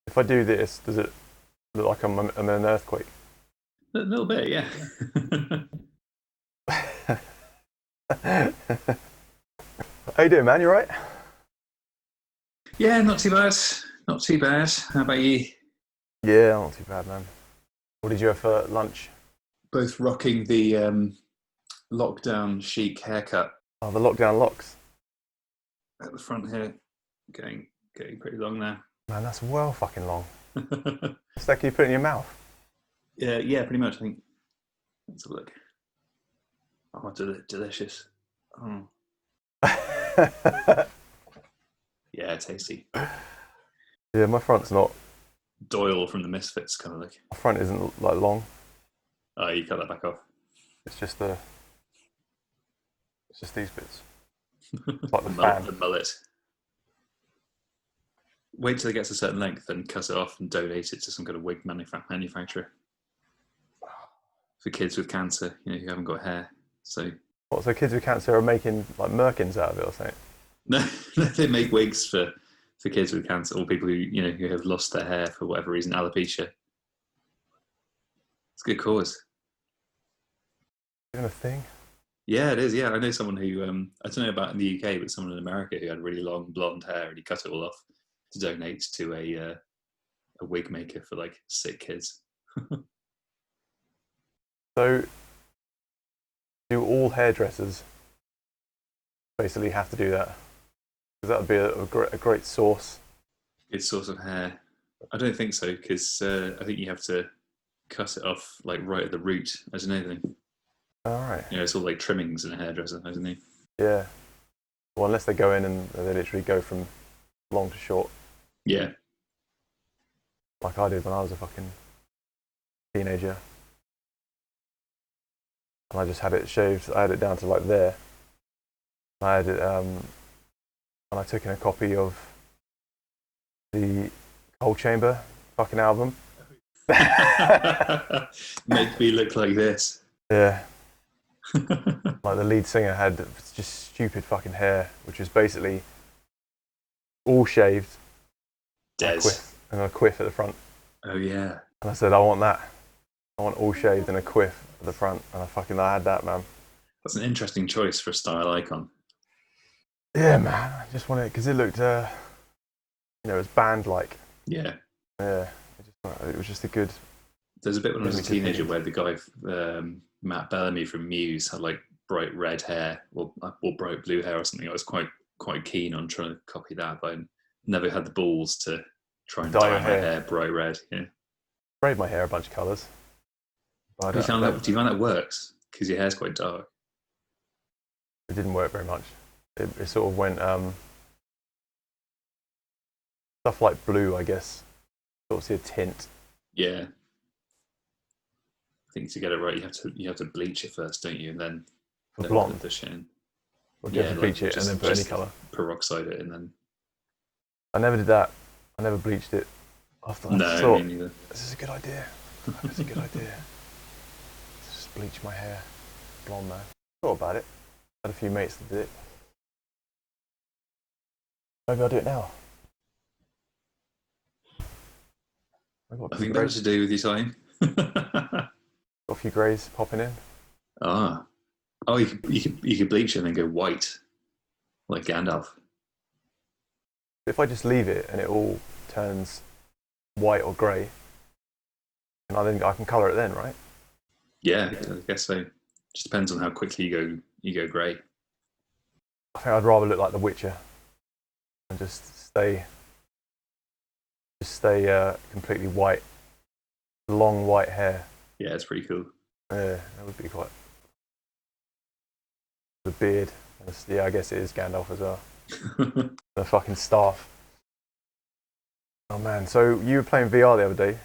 If I do this, does it look like I'm in an earthquake? A little bit, yeah. How you doing, man? You right? Yeah, not too bad. Not too bad. How about you? Yeah, not too bad, man. What did you have for lunch? Both rocking the lockdown chic haircut Oh, the lockdown locks. at the front here, getting pretty long now. Man, that's well fucking long. What's that you put in your mouth? Yeah, pretty much. I think. Let's have a look. Oh, delicious. Oh. Yeah, tasty. Yeah, my front's not. Doyle from the Misfits kind of look. My front isn't like long. Oh, you cut that back off. It's just these bits. It's like the fan. The mullet. Wait till it gets a certain length and cut it off and donate it to some kind of wig manufacturer for kids with cancer, who haven't got hair. So kids with cancer are making like merkins out of it or something? No, they make wigs for kids with cancer or people who have lost their hair for whatever reason, alopecia. It's a good cause. Even a thing? Yeah, it is. Yeah, I know someone who I don't know about in the UK, but someone in America who had really long blonde hair and he cut it all off to donate to a wig maker for like sick kids. So, do all hairdressers basically have to do that? Because that would be a great source. Good source of hair. I don't think so, because I think you have to cut it off like right at the root as an anything. All right. It's all like trimmings in a hairdresser, isn't it? Yeah. Well, unless they go in and they literally go from long to short. Yeah. Like I did when I was a fucking teenager. And I just had it shaved. I had it down to like there. I had it, and I took in a copy of the Cold Chamber fucking album. Make me look like this. Yeah. Like the lead singer had just stupid fucking hair, which was basically all shaved. Des. And a quiff at the front. Oh yeah. And I said, I want that. I want all shaved and a quiff at the front. And I had that, man. That's an interesting choice for a style icon. Yeah, man. I just wanted it because it looked, it was band-like. Yeah. Yeah. It was just a good... There's a bit when I was a teenager where the guy, Matt Bellamy from Muse, had like bright red hair or bright blue hair or something. I was quite keen on trying to copy that, but I never had the balls to try and dye my hair bright red. Yeah. Sprayed my hair a bunch of colours. Do you find that works? Because your hair's quite dark. It didn't work very much. It sort of went stuff like blue, I guess. Sort of see a tint. Yeah. I think to get it right, you have to bleach it first, don't you? And then blonde. Put the shit in. Or you have to bleach it and then put any colour. Peroxide it and then. I never did that. I never bleached it. After I thought, me neither. This is a good idea. This is a good idea. Just bleach my hair blonde, man. Thought about it. Had a few mates that did it. Maybe I'll do it now. I think that has to do with your time. Got a few greys popping in. Oh, you could bleach it and then go white, like Gandalf. If I just leave it and it all turns white or grey, and I can colour it then, right? Yeah, I guess so. Just depends on how quickly you go grey. I think I'd rather look like The Witcher and just stay completely white, long white hair. Yeah, it's pretty cool. Yeah, that would be quite. The beard. Yeah, I guess it is Gandalf as well. The fucking staff. Oh man, so you were playing VR the other day?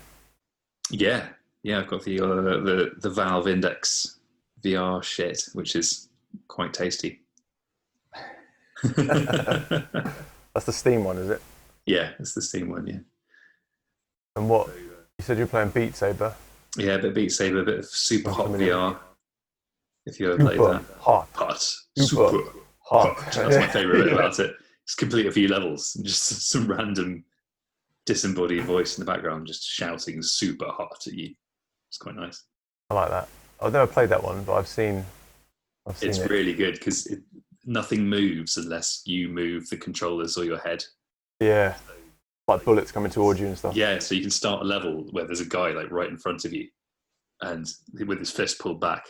Yeah, I've got the Valve Index VR shit, which is quite tasty. That's the Steam one, is it? Yeah, it's the Steam one, yeah. And what? You said you were playing Beat Saber? Yeah, a bit of Beat Saber, a bit of Super Hot VR. If you ever played that. Super hot. That's my favourite bit about it. Just complete a few levels and just some random disembodied voice in the background just shouting super hot at you. It's quite nice. I like that. I've never played that one, but I've seen It's it. really good because nothing moves unless you move the controllers or your head. Yeah, like bullets coming towards you and stuff. Yeah, so you can start a level where there's a guy like right in front of you, and with his fist pulled back,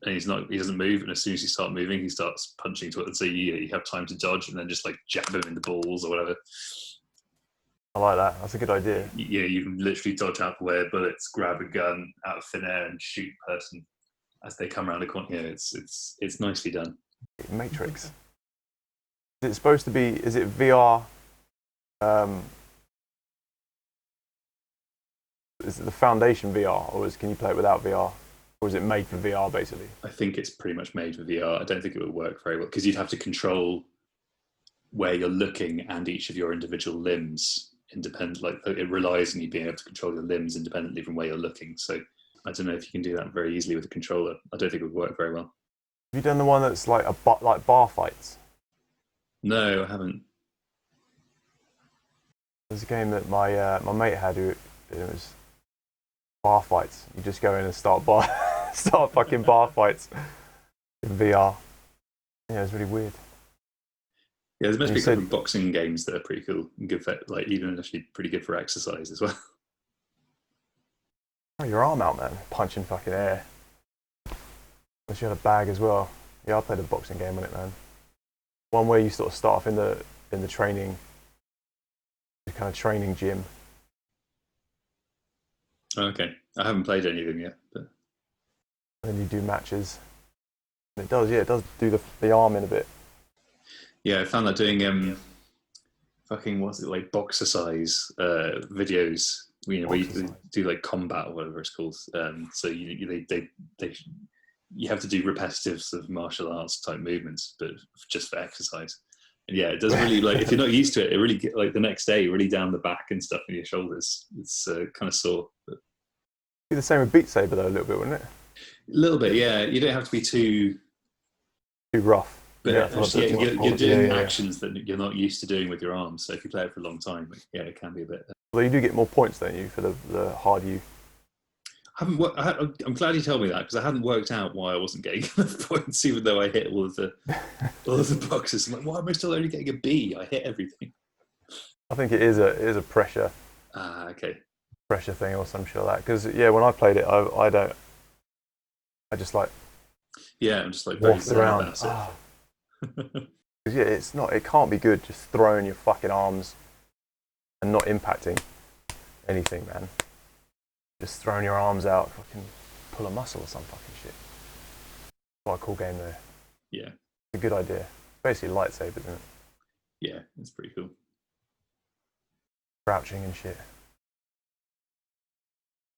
and he doesn't move. And as soon as you start moving, he starts punching to it. So you have time to dodge, and then just like jab him in the balls or whatever. I like that. That's a good idea. Yeah, you can literally dodge out the way of bullets, grab a gun out of thin air, and shoot a person as they come around the corner. Yeah, it's nicely done. Matrix. Is it supposed to be? Is it VR? Is it the Foundation VR, or can you play it without VR, or is it made for VR basically? I think it's pretty much made for VR. I don't think it would work very well because you'd have to control where you're looking and each of your individual limbs independent. Like it relies on you being able to control your limbs independently from where you're looking. So I don't know if you can do that very easily with a controller. I don't think it would work very well. Have you done the one that's like like bar fights? No, I haven't. There's a game that my mate had it was bar fights. You just go in and start fucking bar fights in VR. Yeah, it's really weird. Yeah, there's must be a couple of boxing games that are pretty cool and good for, like, even actually pretty good for exercise as well. Oh, your arm out, man. Punching fucking air. Unless you had a bag as well. Yeah, I played a boxing game on it, man. One where you sort of start off in the training, the kind of training gym. Okay, I haven't played any of them yet, but And then you do matches. And it does do the arm in a bit. yeah, I found that doing fucking what's it like boxercise videos, you know, where you do like combat or whatever it's called. So you have to do repetitive sort of martial arts type movements, but just for exercise. And yeah, it does really, like, if you're not used to it, it really get, like the next day, really down the back and stuff in your shoulders. It's kind of sore. But Be the same with Beat Saber though, a little bit, wouldn't it? a little bit, yeah. You don't have to be too rough. But yeah, you're doing actions that you're not used to doing with your arms. So if you play it for a long time, yeah, it can be a bit. Well, you do get more points, don't you, for the harder you. I'm glad you told me that because I hadn't worked out why I wasn't getting enough points, even though I hit all of the boxes. I'm like, why am I still only getting a B? I hit everything. I think it is a pressure. Okay. Pressure thing or some shit like that. Because yeah, when I played it, I just like. Yeah, I'm just like very around. about it. Yeah, it can't be good just throwing your fucking arms and not impacting anything, man. Just throwing your arms out, fucking pull a muscle or some fucking shit. Quite a cool game though. Yeah. It's a good idea. Basically lightsabers, isn't it? Yeah, it's pretty cool. Crouching and shit.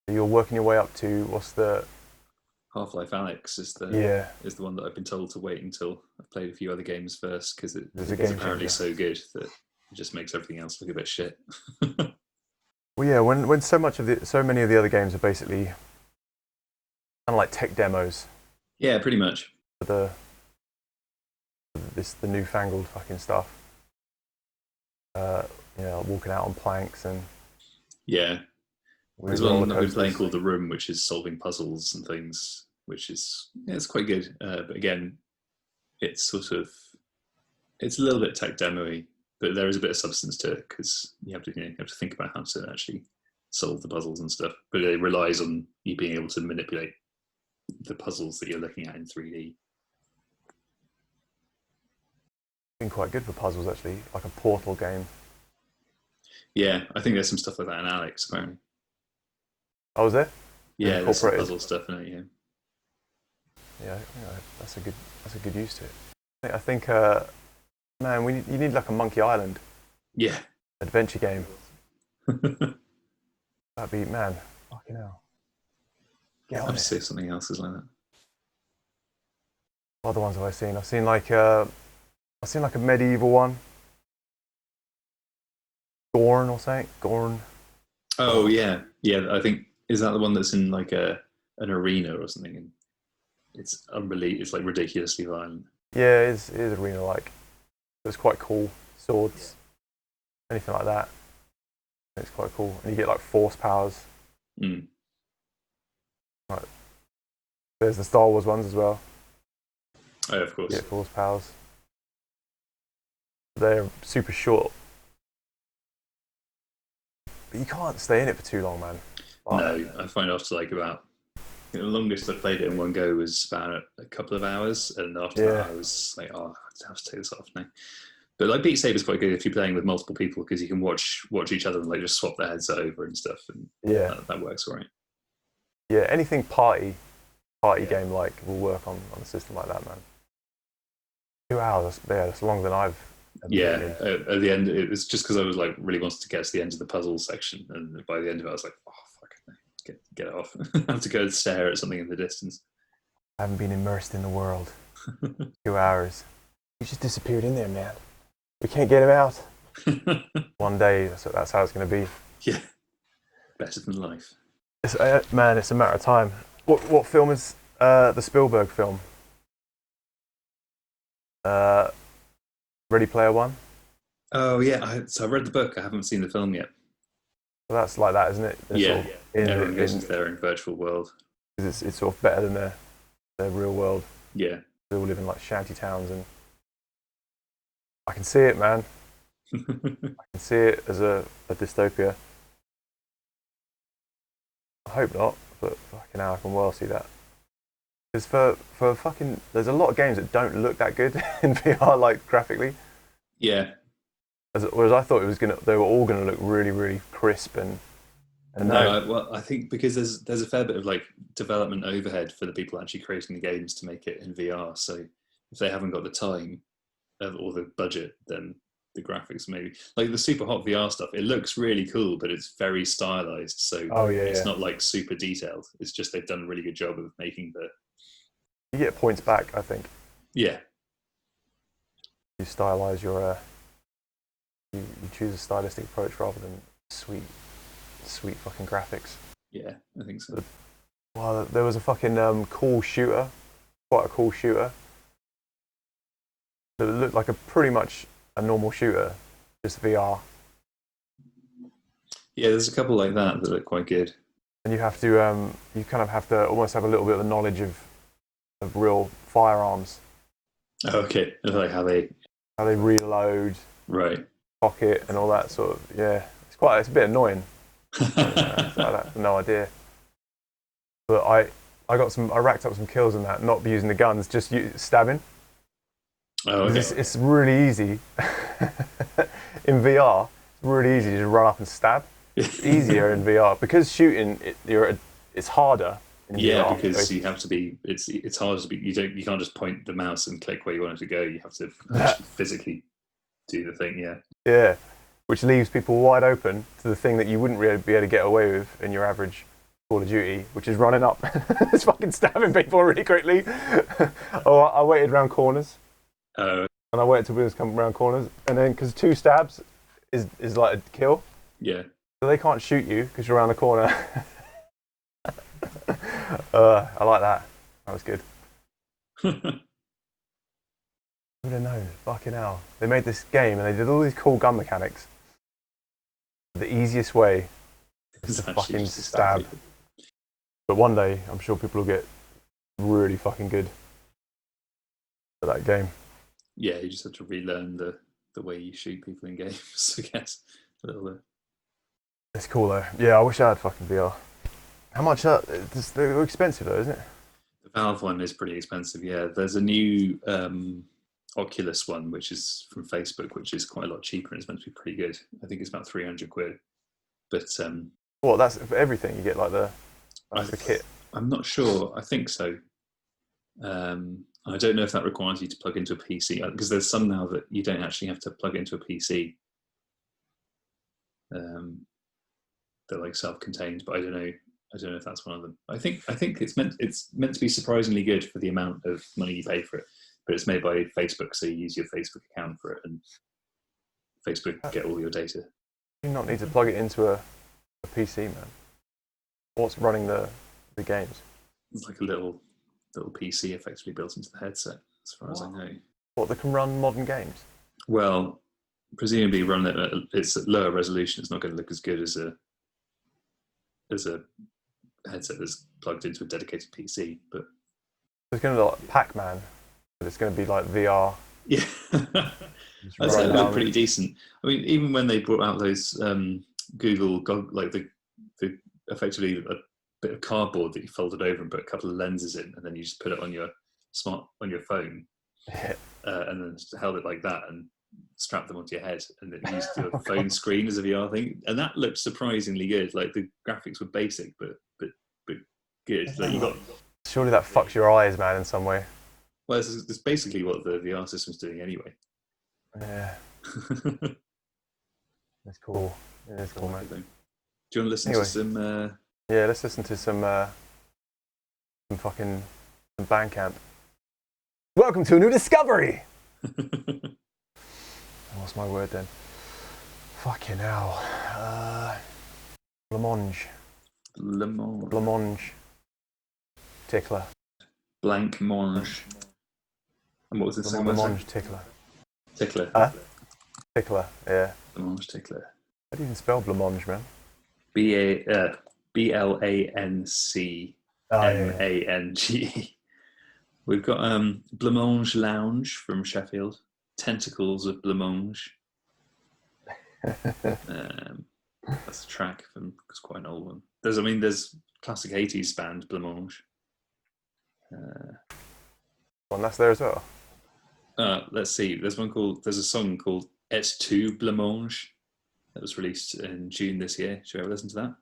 You're working your way up to what's the Half-Life Alyx is the one that I've been told to wait until I've played a few other games first because it's apparently so good that it just makes everything else look a bit shit. Well, yeah, when so many of the other games are basically kind of like tech demos. Yeah, pretty much. The newfangled fucking stuff. Walking out on planks and yeah. There's one I've been playing called The Room, which is solving puzzles and things, which is it's quite good. But again, it's a little bit tech demo-y, but there is a bit of substance to it because you have to think about how to actually solve the puzzles and stuff. But it relies on you being able to manipulate the puzzles that you're looking at in 3D. Been quite good for puzzles actually, like a Portal game. Yeah, I think there's some stuff like that in Alyx apparently. Oh, was there? Yeah, there's some puzzle stuff in it. Yeah. Yeah, that's a good use to it. I think, man, you need like a Monkey Island. Yeah. Adventure game. That'd be, man, fucking hell. I'd say something else is like that. What other ones have I seen? I've seen like a medieval one. Gorn or something. Gorn. Oh yeah, yeah. I think is that the one that's in like an arena or something, and it's like ridiculously violent. Yeah, it is arena like. It was quite cool. Swords, anything like that. It's quite cool, and you get like force powers. Mm. Like, there's the Star Wars ones as well. Oh, of course. You get force powers. They're super short, but you can't stay in it for too long, man. No, I find after like about the longest I played it in one go was about a couple of hours, and after that I was like, oh, I have to take this off now. But like Beat Saber's quite good if you're playing with multiple people because you can watch each other and like just swap their heads over and stuff, and that works all right. Yeah, anything party game like will work on a system like that, man. 2 hours, that's longer than I've ever been. At the end it was just because I was like really wanted to get to the end of the puzzle section, and by the end of it I was like, oh fuck, get it off. I have to go and stare at something in the distance. I haven't been immersed in the world. 2 hours. He just disappeared in there, man. We can't get him out. One day, that's how it's going to be. Yeah, better than life. Man, it's a matter of time. What film is the Spielberg film? Ready Player One? Oh yeah, so I read the book. I haven't seen the film yet. Well, that's like that, isn't it? Everyone goes into their own virtual world. It's sort of better than their real world. Yeah. They all live in like shanty towns, and I can see it, man. I can see it as a dystopia. I hope not, but fucking hell, I can well see that. Because for fucking, there's a lot of games that don't look that good in VR, like graphically. Yeah. Whereas I thought they were all gonna look really, really crisp and no. Well, I think because there's a fair bit of like development overhead for the people actually creating the games to make it in VR. So if they haven't got the time or the budget, then the graphics maybe like the super hot VR stuff. It looks really cool, but it's very stylized. So it's not like super detailed. It's just they've done a really good job of making the. You get points back, I think. Yeah. You stylize your. You choose a stylistic approach rather than sweet fucking graphics. Yeah, I think so. Well, there was a fucking cool shooter, quite a cool shooter. That looked like pretty much a normal shooter, just VR. Yeah, there's a couple like that look quite good. And you have to, you kind of have to almost have a little bit of knowledge of real firearms. Oh, okay, like how they reload, right, pocket, and all that sort of. Yeah, it's a bit annoying. I have no idea. But I racked up some kills in that, not using the guns, just stabbing. Oh, okay. It's really easy in VR. It's really easy to just run up and stab. It's easier in VR because shooting it's harder. In VR, because you have to be. It's hard to be. You can't just point the mouse and click where you want it to go. You have to actually physically do the thing. Yeah. Yeah, which leaves people wide open to the thing that you wouldn't really be able to get away with in your average Call of Duty, which is running up, it's fucking stabbing people really quickly. I waited around corners. And I waited till people come around corners, and then because 2 stabs is like a kill. Yeah. So they can't shoot you because you're around the corner. I like that. That was good. Who would have known? Fucking hell. They made this game and they did all these cool gun mechanics. The easiest way is to fucking stab. But one day, I'm sure people will get really fucking good at that game. Yeah, you just have to relearn the way you shoot people in games, I guess. A little bit. It's cool though. Yeah, I wish I had fucking VR. How much? They're expensive though, isn't it? The Valve one is pretty expensive. Yeah, there's a new Oculus one, which is from Facebook, which is quite a lot cheaper and it's meant to be pretty good. I think it's about 300 quid. But well, that's for everything. You get like the kit. I'm not sure. I think so. I don't know if that requires you to plug into a PC because there's some now that you don't actually have to plug into a PC. They're like self-contained, but I don't know if that's one of them. I think it's meant to be surprisingly good for the amount of money you pay for it, but it's made by Facebook, so you use your Facebook account for it, and Facebook get all your data. You not need to plug it into a PC, man. What's running the games? It's like a little PC effectively built into the headset, as far as I know. What, that can run modern games? Well, presumably run it at its lower resolution. It's not going to look as good as a headset that's plugged into a dedicated PC. But it's going to look like Pac-Man, but it's going to be like VR. Yeah, I'd say it looked pretty decent. I mean, even when they brought out those Google like the effectively a bit of cardboard that you folded over and put a couple of lenses in, and then you just put it on your phone, and then just held it like that and strapped them onto your head, and then used your phone screen as a VR thing, and that looked surprisingly good. Like the graphics were basic, but good. Like you got. Surely that fucks your eyes, man, in some way. Well, it's basically what the VR system's doing anyway. Yeah. It's cool. It is cool, man. Do you want to listen to some? Yeah, let's listen to some bandcamp. Welcome to a new discovery. What's my word then? Fucking hell. Blancmange. Tickler. Blancmange. And what was the second one? Blancmange tickler. Tickler. Tickler, yeah. Blancmange tickler. How do you even spell blancmange, man? BLANCMANGE. We've got Blancmange Lounge from Sheffield. Tentacles of Blancmange. That's a track from, it's quite an old one. There's classic 80s band Blancmange. Well, that's there as well. Let's see. There's a song called Et tu Blancmange that was released in June this year. Should we ever listen to that?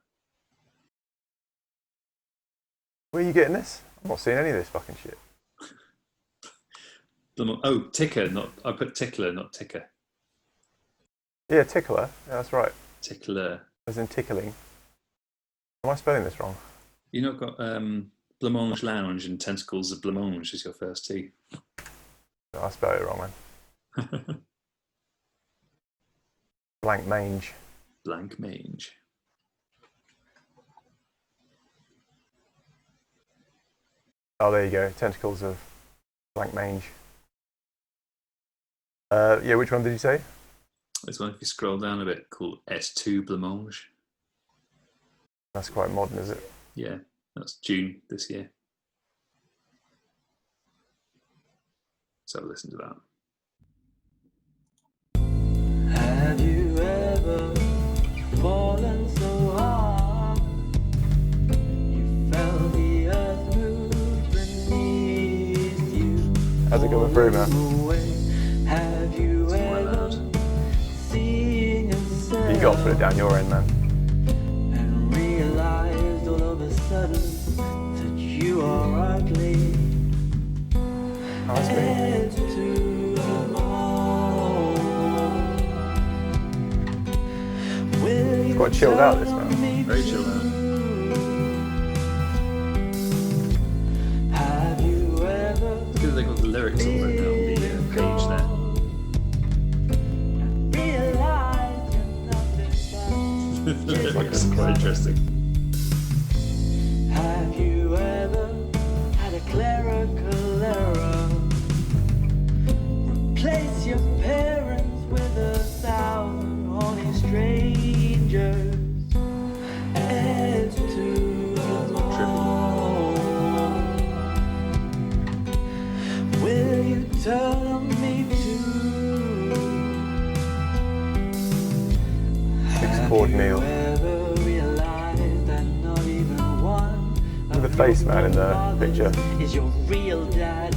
Where are you getting this? I'm not seeing any of this fucking shit. Ticker, I put tickler, not ticker. Yeah, tickler. Yeah, that's right. Tickler. As in tickling. Am I spelling this wrong? You not got Blancmange Lounge and Tentacles of Blancmange as your first two. No, I spelled it wrong, man. Blancmange. Blancmange. Oh, there you go. Tentacles of Blancmange. Yeah, which one did you say? This one, if you scroll down a bit, called Et tu Blancmange. That's quite modern, is it? Yeah, that's June this year. So listen to that. Have you ever fallen so hard you felt the earth move beneath you? How's it coming through, man? Have you ever seen yourself? You got to put it down your end, man. And realized all of a sudden that you are ugly. Oh, that's me. It's quite chilled out, this, man. Very chilled out. It's good they got the lyrics all written out on the page there. The lyrics are quite interesting. Have you ever had a clerical error? Replace your parents with 1,000 horny strangers. And to will you turn on me too? Six-chord Neil. Look at the face, man, in the picture. Is your real dad?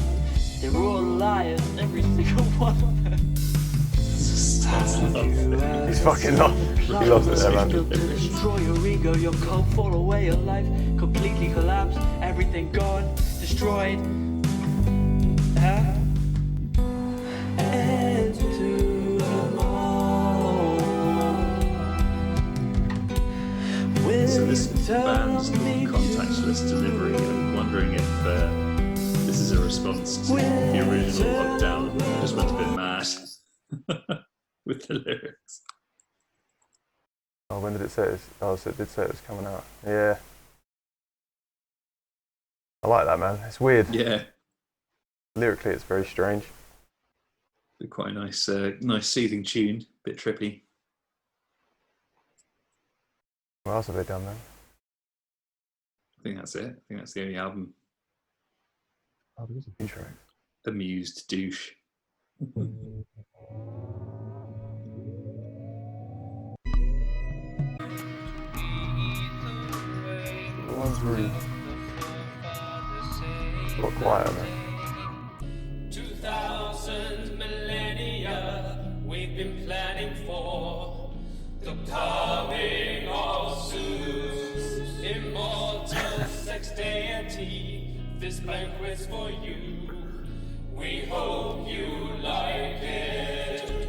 They're all liars, every single one of them. He's fucking lost. He lost it there, man. Destroy your ego, your cult, fall away, your life completely collapsed, everything gone, destroyed. And to So this band's called Contactless Delivery. I'm wondering if this is a response to the original lockdown. I just went a bit mad with the lyrics. Oh, when did it say it? Oh, so it did say it was coming out. Yeah. I like that, man. It's weird. Yeah. Lyrically, it's very strange. Quite a nice, nice soothing tune. Bit trippy. What else have they done then? I think that's it. I think that's the only album. Oh, there's a few tracks. Amused douche. The one's really got quiet now. 2000 millennia, we've been planning for the coming of Zeus, immortal sex deity. This banquet's for you. We hope you like it.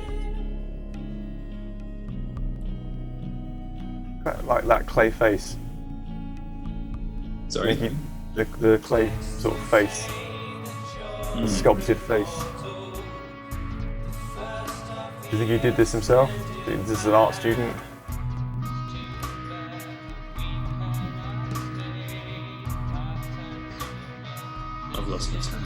Like that clay face. Sorry. The clay sort of face. The sculpted face. Do you think he did this himself? Do you think this is an art student? I've lost my tab.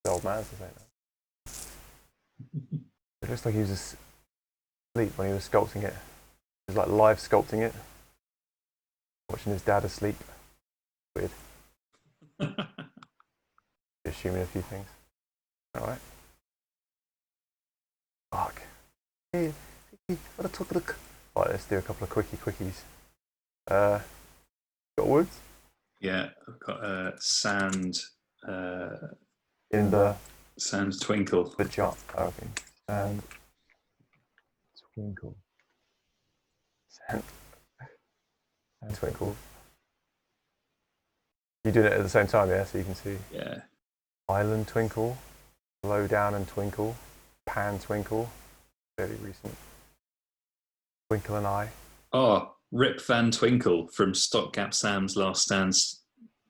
The old man's the same. It looks like he was asleep when he was sculpting it. He was like live sculpting it. Watching his dad asleep. Weird. Assuming a few things. Alright. Fuck. Hey, what a talk. Right, let's do a couple of quickies. Got words? Yeah, I've got sand. In the Sand twinkle. jump. Okay. And twinkle. Sand twinkle. You doing it at the same time, yeah? So you can see. Yeah. Island twinkle, low down and twinkle, pan twinkle, very recent. Twinkle and I. Oh, Rip Van Twinkle from Stopgap Sam's Last Stands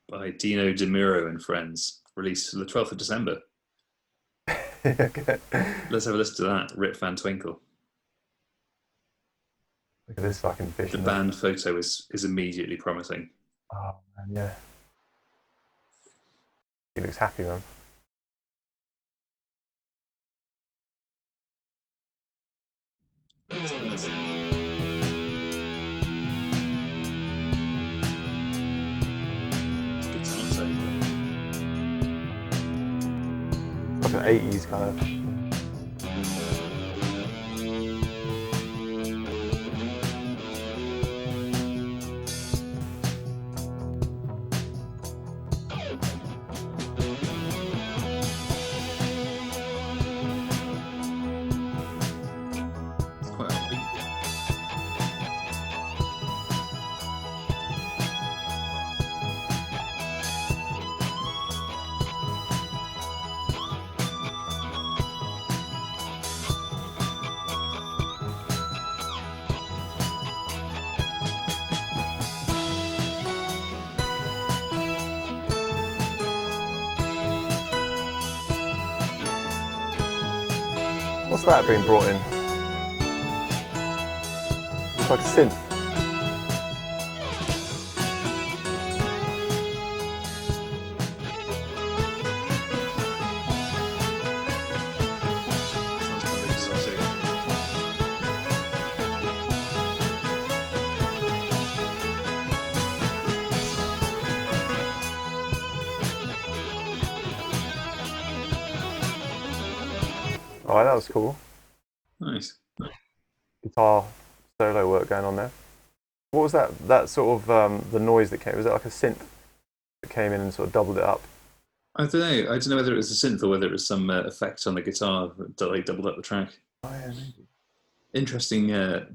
by Dino DeMuro and Friends, released the 12th of December. Okay. Let's have a listen to that. Rip Van Twinkle. Look at this fucking fish. The band photo is immediately promising. Oh man, yeah. He looks happy, man. Guitar solo. Like an 80s kind of. It's quite upbeat. What's that being brought in? It's like a synth. Sounds kind of exotic. Alright, that was cool. Nice. Guitar solo work going on there. What was that? That sort of the noise that came. Was it like a synth that came in and sort of doubled it up? I don't know. I don't know whether it was a synth or whether it was some effect on the guitar that like doubled up the track. Oh yeah, maybe. Interesting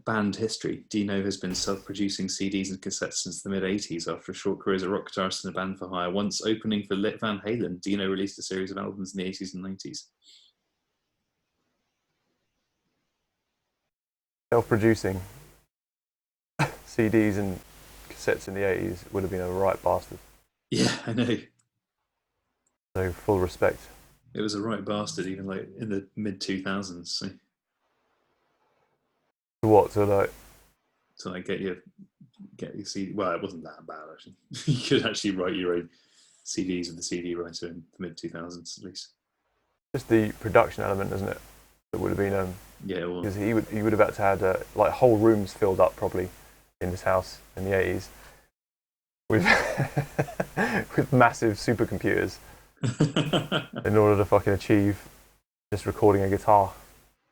band history. Dino has been self-producing CDs and cassettes since the mid-80s after a short career as a rock guitarist in a band for hire. Once opening for Lit Van Halen, Dino released a series of albums in the 80s and 90s. Self-producing CDs and cassettes in the 80s would have been a right bastard. Yeah, I know. So full respect. It was a right bastard even like in the mid-2000s. So. What? So like, To like get your CD. Well, it wasn't that bad actually. You could actually write your own CDs with the CD writer in the mid 2000s at least. Just the production element, isn't it? That would have been Yeah, well, because he would have had to had like whole rooms filled up probably in his house in the 80s with with massive supercomputers in order to fucking achieve just recording a guitar.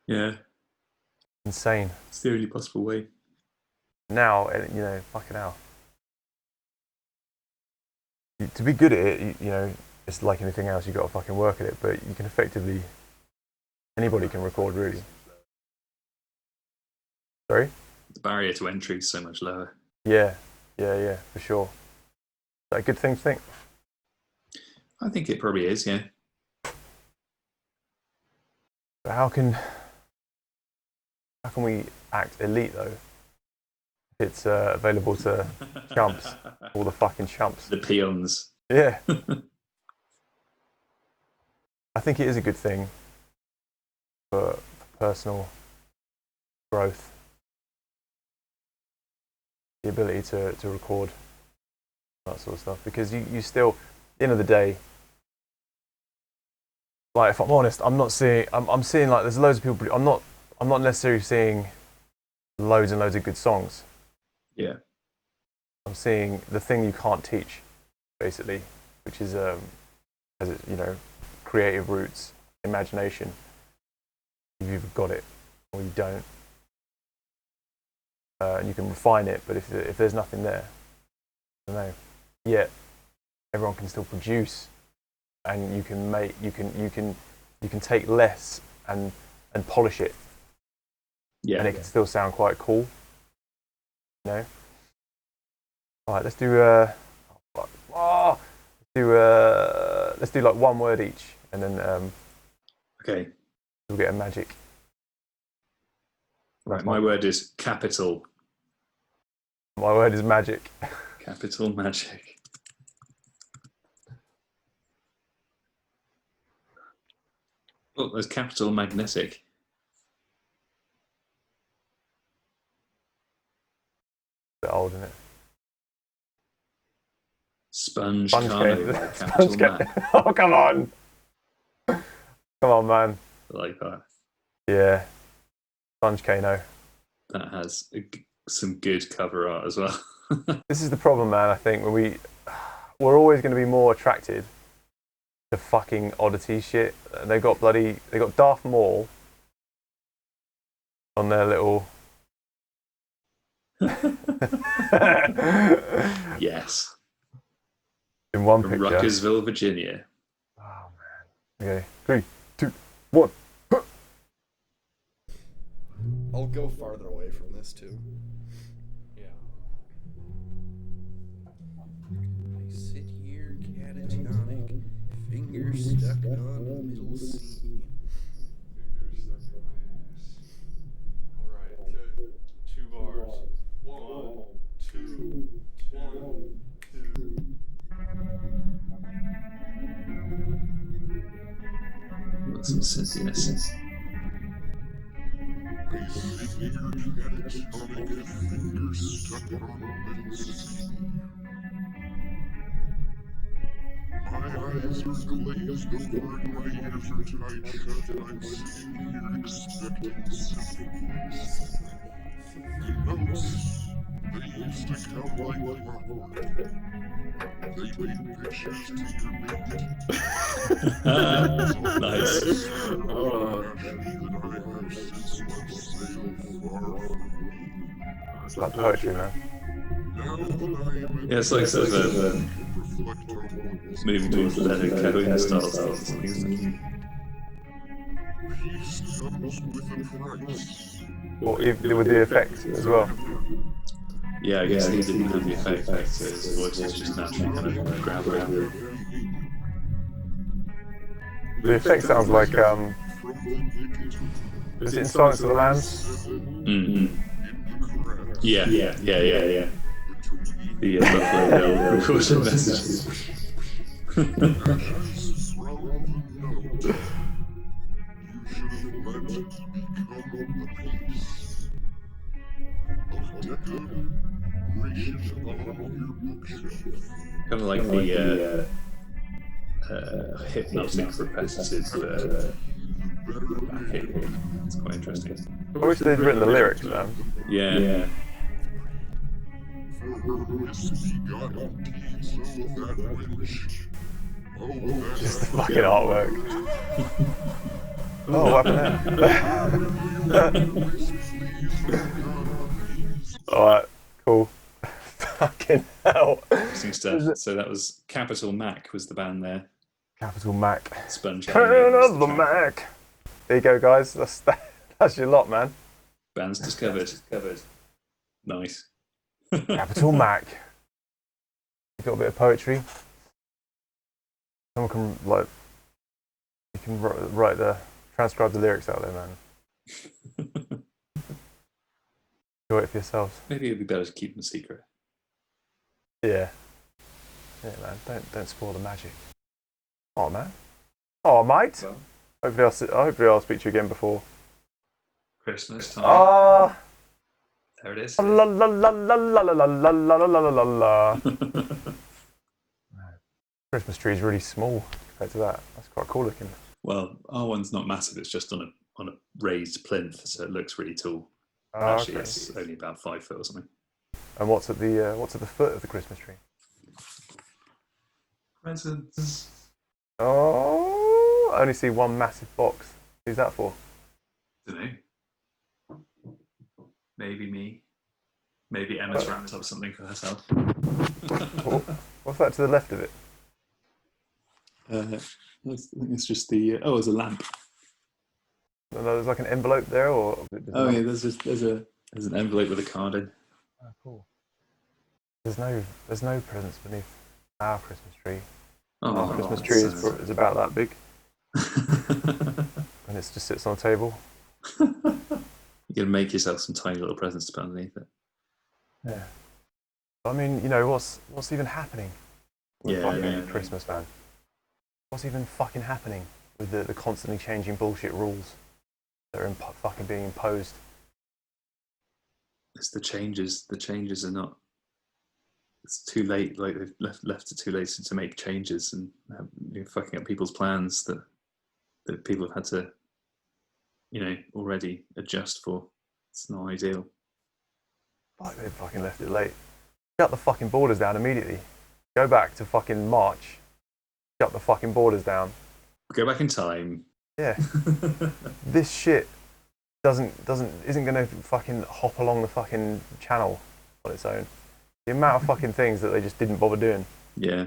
yeah, Insane. it's the only possible way. Now, you know, fucking hell. To be good at it, you know, it's like anything else. You got to fucking work at it, but you can effectively anybody can record really. Sorry? The barrier to entry is so much lower. Yeah, for sure. Is that a good thing to think? I think it probably is, yeah. But how can we act elite though? If it's available to chumps, all the fucking chumps. The peons. Yeah. I think it is a good thing for personal growth. The ability to record that sort of stuff, because you still, at the end of the day, like if I'm honest, I'm seeing like there's loads of people. I'm not necessarily seeing loads and loads of good songs. Yeah. I'm seeing the thing you can't teach, basically, which is as it, you know, creative roots, imagination. You've either got it or you don't. And you can refine it, but if there's nothing there, I don't know. Yet everyone can still produce, and you can take less and polish it, Yeah. and it can still sound quite cool. You know. All right, let's do like one word each, and then Okay. we'll get a magic. Right, my word is capital. My word is magic. Capital magic. Oh, there's capital magnetic. Bit old, isn't it? Sponge Sponge Carno cake. by Capital Sponge Mag. cake. Oh, come on. Come on, man. I like that. Yeah. Sponge Kano. That has some good cover art as well. This is the problem, man. I think when we're always going to be more attracted to fucking oddity shit. They got Darth Maul on their little. Yes. In one From picture. Ruckersville, Virginia. Oh man. Okay. 3, 2, 1. I'll go farther away from this too. Yeah. I sit here catatonic, fingers stuck on middle C. Alright, 2 bars. 1, 2, 1, 2. Got some synthiness. I sit here catatonic, fingers stuck on middle C. My eyes are glazed over and my ears are tight shut, and I'm sitting here expecting symphonies. The notes, they used to come like clockwork. They made pictures to your mate. Nice. That I have since left sail far from me. It's like poetry, man. Now that I am in Yeah, it's like sort of reflect on what moving towards the Leonard Cohen style stuff or something, isn't it? peace comes with a price. Or with the effects as well. Yeah, I guess he didn't have the effect, so his voice was just naturally kind of gravelly. The effect sounds like From the nicotine is it in Silence of the Lambs? Mm-hmm. in the cracks Yeah. between The lovely recorded messages. ashes from the note. You should have let me become the piece of decoration on your bookshelf. Kind of like the hypnotic, repetitive backing. It's quite interesting. I wish they'd written the lyrics, man. Yeah. For her whiskey got empty, so that wench. Oh, that's Just the fucking artwork. Oh, what happened there? Alright, cool. Fucking hell. Interesting stuff. So that was Capital Mac was the band there. Capital Mac. Sponge. Another Mac. There you go, guys. That's your lot, man. Bands discovered. Nice. Capital Mac. You got a bit of poetry. Someone can you can transcribe the lyrics out there, man. Enjoy it for yourselves. Maybe it'd be better to keep them secret. Yeah. Yeah, man. Don't spoil the magic. Oh, man. Oh, mate. Well, Hopefully I'll speak to you again before. Christmas time. Ah. There it is. La la la la la la la la la la la la. Christmas tree is really small compared to that. That's quite cool looking. Well, our one's not massive. It's just on a raised plinth, so it looks really tall. Oh, Actually, okay. it's only about 5 foot or something. And what's at the foot of the Christmas tree? Presents. Oh, I only see one massive box. Who's that for? Don't know. Maybe me. Maybe Emma's wrapped up something for herself. What's that to the left of it? I think it's just the. There's a lamp. No, there's like an envelope there, or? Oh yeah, there's an envelope with a card in. Oh, cool. There's no presents beneath our Christmas tree. Our Christmas tree is about that big, and it just sits on a table. You can make yourself some tiny little presents to put underneath it. Yeah. I mean, what's even happening with fucking Christmas, man? What's even fucking happening with the constantly changing bullshit rules that are fucking being imposed? It's the changes. The changes are not. It's too late. Like they've left it too late to make changes, and fucking up people's plans that people have had to, already adjust for. It's not ideal. Fuck, they fucking left it late. Shut the fucking borders down immediately. Go back to fucking March. Shut the fucking borders down. Go back in time. Yeah. This shit isn't gonna fucking hop along the fucking channel on its own. The amount of fucking things that they just didn't bother doing. Yeah.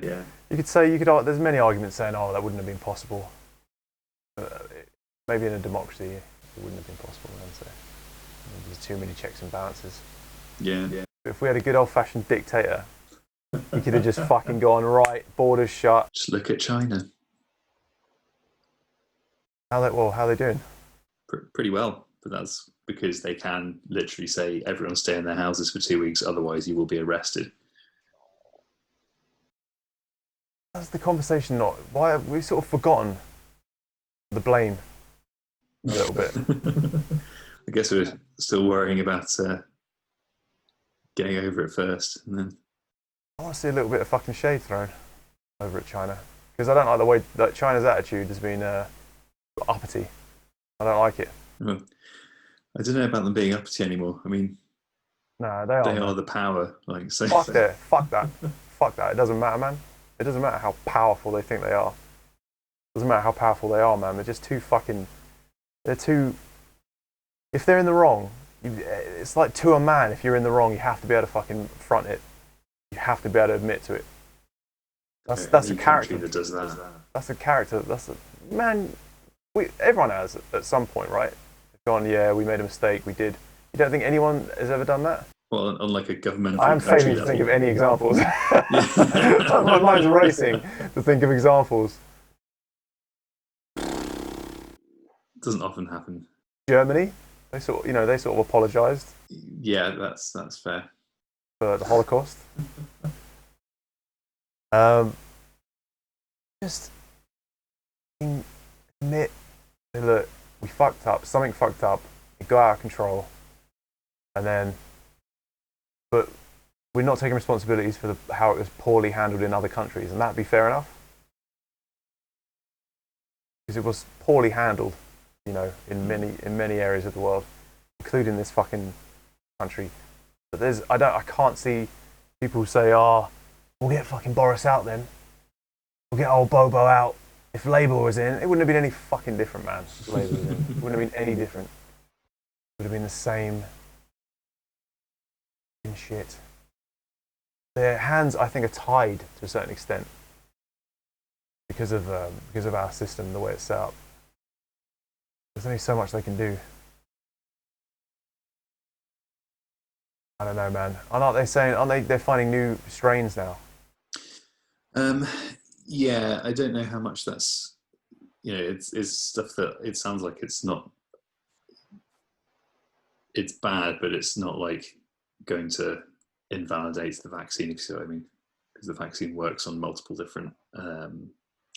There's many arguments saying, oh, that wouldn't have been possible. Maybe in a democracy, it wouldn't have been possible then, so there's too many checks and balances. Yeah. If we had a good old-fashioned dictator, he could have just fucking gone, right, borders shut. Just look at China. How are they doing? Pretty well, but that's because they can literally say everyone stay in their houses for 2 weeks, otherwise you will be arrested. That's the conversation not... Why have we sort of forgotten the blame a little bit? I guess we're still worrying about getting over it first, and then... I want to see a little bit of fucking shade thrown over at China. Because I don't like the way that China's attitude has been uppity. I don't like it. Well, I don't know about them being uppity anymore. I mean, No, they are. they are the power. Like, so Fuck that. Fuck that. Fuck that. It doesn't matter, man. It doesn't matter how powerful they think they are. It doesn't matter how powerful they are, man. They're just too fucking... They're too... If they're in the wrong, it's like to a man, if you're in the wrong, you have to be able to fucking front it. You have to be able to admit to it. That's a character that does that. That's a character. Man. Everyone has at some point, right? Gone. Yeah, we made a mistake. We did. You don't think anyone has ever done that? Well, on like a governmental. I am failing to think of any examples. My mind's racing to think of examples. It doesn't often happen. Germany, they sort of apologised Yeah, that's fair. for the Holocaust. Just admit, look, we fucked up. Something fucked up. It got out of control, but we're not taking responsibilities for how it was poorly handled in other countries, and that'd be fair enough. because it was poorly handled, you know, in many areas of the world, including this fucking country. But I can't see people say, "Oh, we'll get fucking Boris out then. We'll get old Bobo out." If Labour was in, it wouldn't have been any fucking different, man. If Labour was in, it wouldn't have been any different. It would have been the same shit. Their hands, I think, are tied to a certain extent because of our system, the way it's set up. There's only so much they can do. I don't know, man. Aren't they saying? Aren't they? They're finding new strains now. Yeah, I don't know how much that's. You know, it's stuff that it sounds like it's not. It's bad, but it's not like going to invalidate the vaccine, if you see what I mean, because the vaccine works on multiple different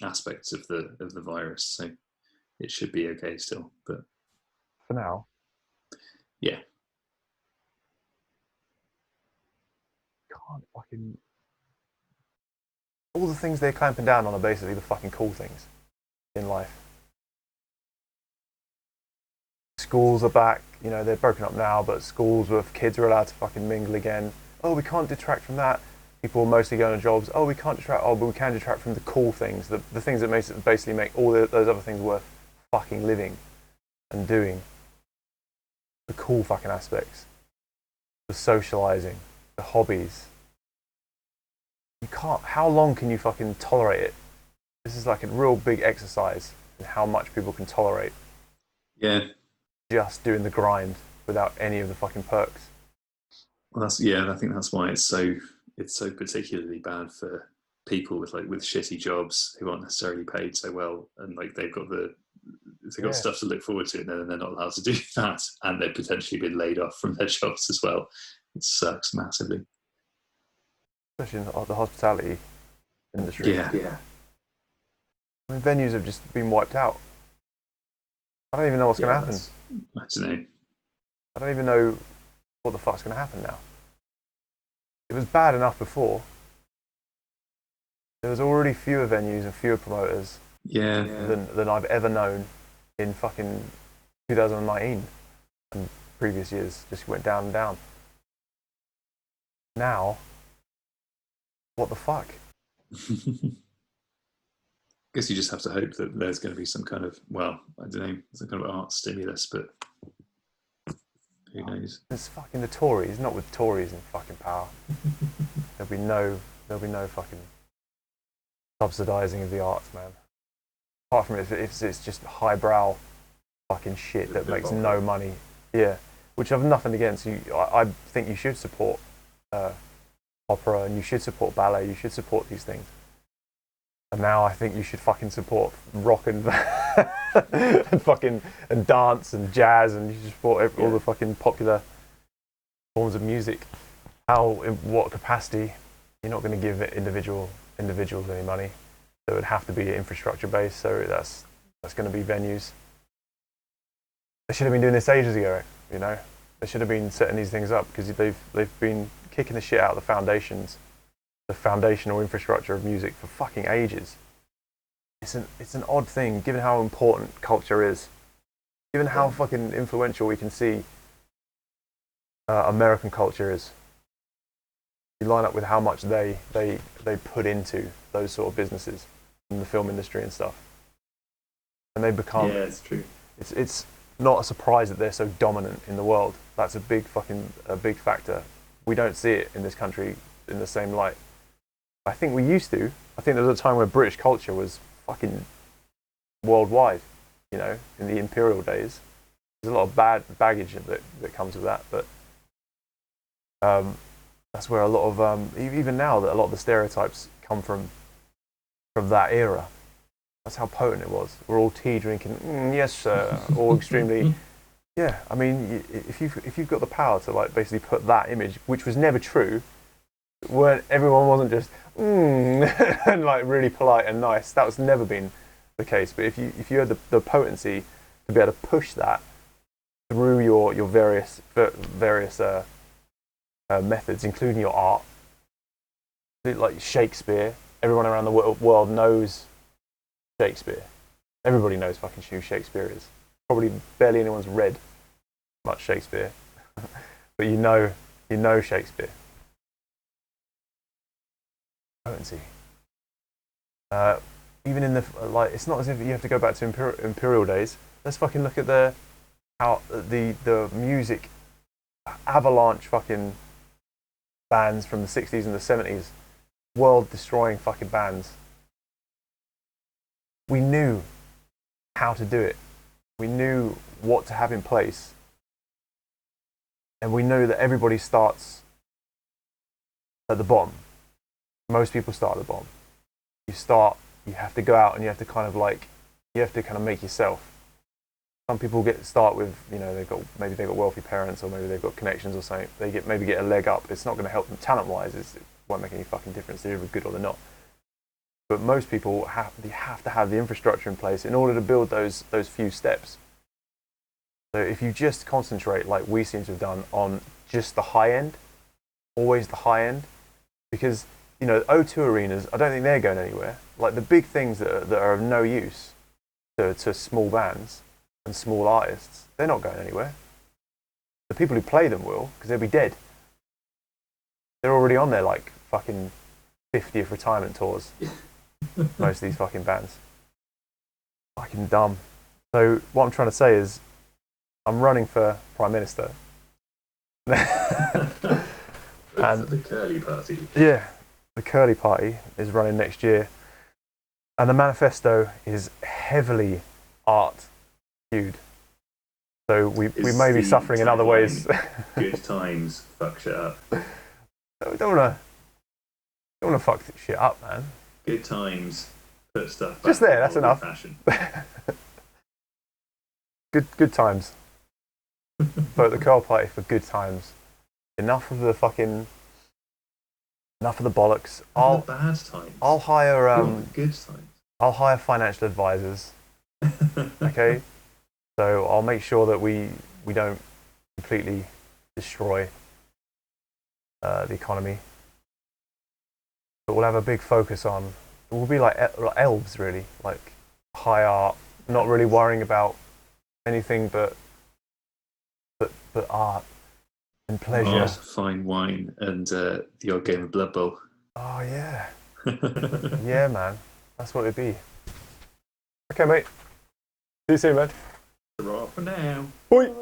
aspects of the virus, so it should be okay still. But For now. Yeah. Can't fucking. All the things they're clamping down on are basically the fucking cool things in life. Schools are back, you know, they're broken up now, but schools where kids are allowed to fucking mingle again. Oh, we can't detract from that. People are mostly going to jobs. Oh, we can't detract. Oh, but we can detract from the cool things, the things that basically make all those other things worth fucking living and doing. The cool fucking aspects. The socializing, the hobbies. You can't, how long can you fucking tolerate it? This is like a real big exercise in how much people can tolerate. Yeah. Just doing the grind without any of the fucking perks. Well, I think that's why it's so particularly bad for people with shitty jobs who aren't necessarily paid so well, and like they've got stuff to look forward to, and then they're not allowed to do that, and they've potentially been laid off from their jobs as well. It sucks massively. Especially in the hospitality industry. Yeah. I mean, venues have just been wiped out. I don't even know what's going to happen. I don't know. I don't even know what the fuck's going to happen now. It was bad enough before. There was already fewer venues and fewer promoters than I've ever known in fucking 2019 and previous years. Just went down and down. Now, what the fuck? I guess you just have to hope that there's going to be some kind of, well, I don't know, some kind of art stimulus, but who knows? It's fucking the Tories, not with Tories in fucking power. There'll be no fucking subsidising of the arts, man. Apart from if it's just highbrow fucking shit that makes no money. Yeah, which I've nothing against. I think you should support opera, and you should support ballet, you should support these things. And now I think you should fucking support rock and and dance and jazz, and you should support all the fucking popular forms of music. In what capacity? You're not going to give individuals any money. So it would have to be infrastructure based. So that's going to be venues. They should have been doing this ages ago. You know, they should have been setting these things up, because they've been kicking the shit out of the foundations. The foundational infrastructure of music for fucking ages. It's an odd thing, given how important culture is, given how fucking influential we can see American culture is. You line up with how much they put into those sort of businesses in the film industry and stuff, and they become. Yeah, it's true. It's not a surprise that they're so dominant in the world. That's a big factor. We don't see it in this country in the same light. I think we used to. I think there was a time where British culture was fucking worldwide, you know, in the imperial days. There's a lot of bad baggage that comes with that, but that's where a lot of, even now, that a lot of the stereotypes come from that era. That's how potent it was. We're all tea drinking, yes sir, all extremely, yeah, I mean, if you've got the power to like basically put that image, which was never true, everyone wasn't just and like really polite and nice. That was never been the case. But if you had the potency to be able to push that through your various methods, including your art, like Shakespeare, everyone around the world knows Shakespeare. Everybody knows fucking who Shakespeare is. Probably barely anyone's read much Shakespeare, but you know Shakespeare. Potency. Even in the like, it's not as if you have to go back to imperial days. Let's fucking look at the music avalanche fucking bands from the 60s and the 70s, world destroying fucking bands. We knew how to do it. We knew what to have in place. And we know that everybody starts at the bottom. Most people start at the bottom. You have to go out and you have to kind of make yourself. Some people start with, maybe they've got wealthy parents, or maybe they've got connections or something. They get a leg up. It's not going to help them talent-wise. It won't make any fucking difference if they're good or they're not. But most people have to have the infrastructure in place in order to build those few steps. So if you just concentrate, like we seem to have done, on just the high end, always the high end, because O2 arenas, I don't think they're going anywhere. Like the big things that are of no use to small bands and small artists, they're not going anywhere. The people who play them will, because they'll be dead. They're already on their like fucking 50th retirement tours. Most of these fucking bands. Fucking dumb. So what I'm trying to say is, I'm running for Prime Minister. And the Curly Party. Yeah, the Curly Party is running next year. And the manifesto is heavily art skewed. So we may be suffering in other ways. Good times, fuck shit up. Don't wanna fuck shit up, man. Good times, put stuff back. Just there, that's enough. Fashion. Good times. Vote the Curl Party for good times. Enough of the bollocks. The bad times. I'll hire good times. I'll hire financial advisors. Okay? So I'll make sure that we don't completely destroy the economy. But we'll have a big focus on, we'll be like elves really, like high art, not really worrying about anything but art and pleasure. Art, fine wine, and the odd game of Blood Bowl. Oh yeah. Yeah, man. That's what it'd be. Okay, mate. See you soon, man. For now. Bye.